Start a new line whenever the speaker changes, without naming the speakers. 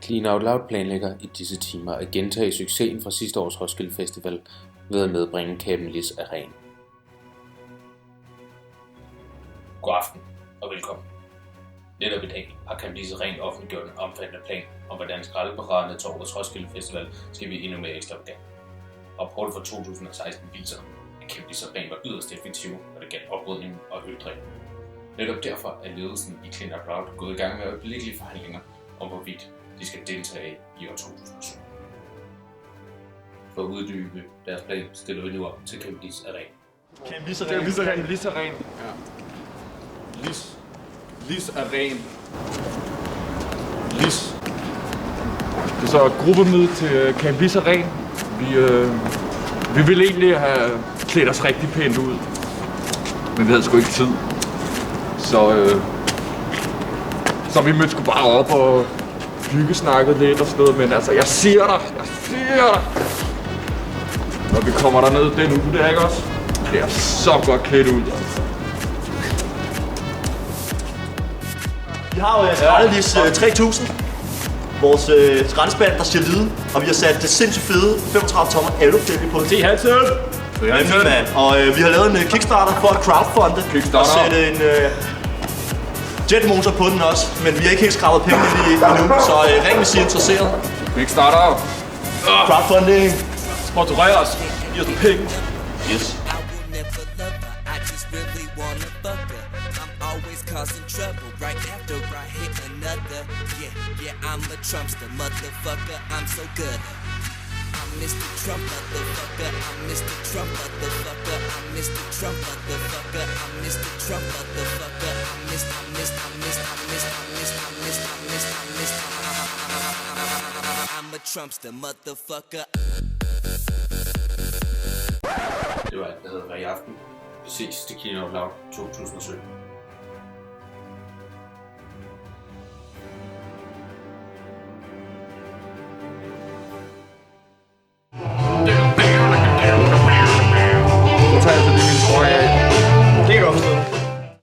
Clean Out Loud planlægger i disse timer at gentage succesen fra sidste års Roskilde Festival ved at medbringe Camp-Lis Aren.
God aften og velkommen. Netop i dag har Camp-Lis Aren offentliggjort en omfattende plan om, hvordan skraldeparaderne til årets Roskilde Festival skal blive endnu mere ekstravagant. Rapporten fra 2016 viser, at Camp-Lis Aren var yderst effektiv, når det galt oprydning og øldrikken. Netop derfor er ledelsen i Clean Out Loud gået i gang med øjeblikkelige forhandlinger om, hvorvidt de skal deltage i år 2007. For at uddybe deres plan, stiller vi nu op til Camp-Lis Aren.
Camp-Lis Aren.
Lis Aren. Ja. Lis Aren. Lis. Det er så gruppemøde til Camp-Lis Aren. Vi ville egentlig have klædt os rigtig pænt ud, men vi havde sgu ikke tid. Så vi mødte sgu bare op og hyggesnakket lidt og sådan noget, men altså, jeg siger dig, når vi kommer derned den uge, der, ikke også? Det er så godt klædt ud, altså.
Vi har jo Skraldelis 3000, vores skraldespand, der siger lide, og vi har sat det sindssygt fede 35 tommer alufælge på.
Se Hansen!
Og vi har lavet en Kickstarter for at crowdfunde og sætte en jetmotor på den også, men vi har ikke helt skrabet penge endnu, så ring hvis I er interesseret.
Kickstarter!
Crowdfunding!
Sponsorer os! Giv os nogle penge!
Yes.
Causing trouble right after I hit another. Yeah, I'm a Trumpster, motherfucker, I'm so good. I'm Mr. Trump, motherfucker, I'm Mr. Trump, motherfucker, I'm Mr. Trump, motherfucker, I'm Mr. Trump, motherfucker, I'm a Trumpster, motherfucker.
Det var alt, hvad hedder i aften. Vi ses til Clean Out Loud 2017.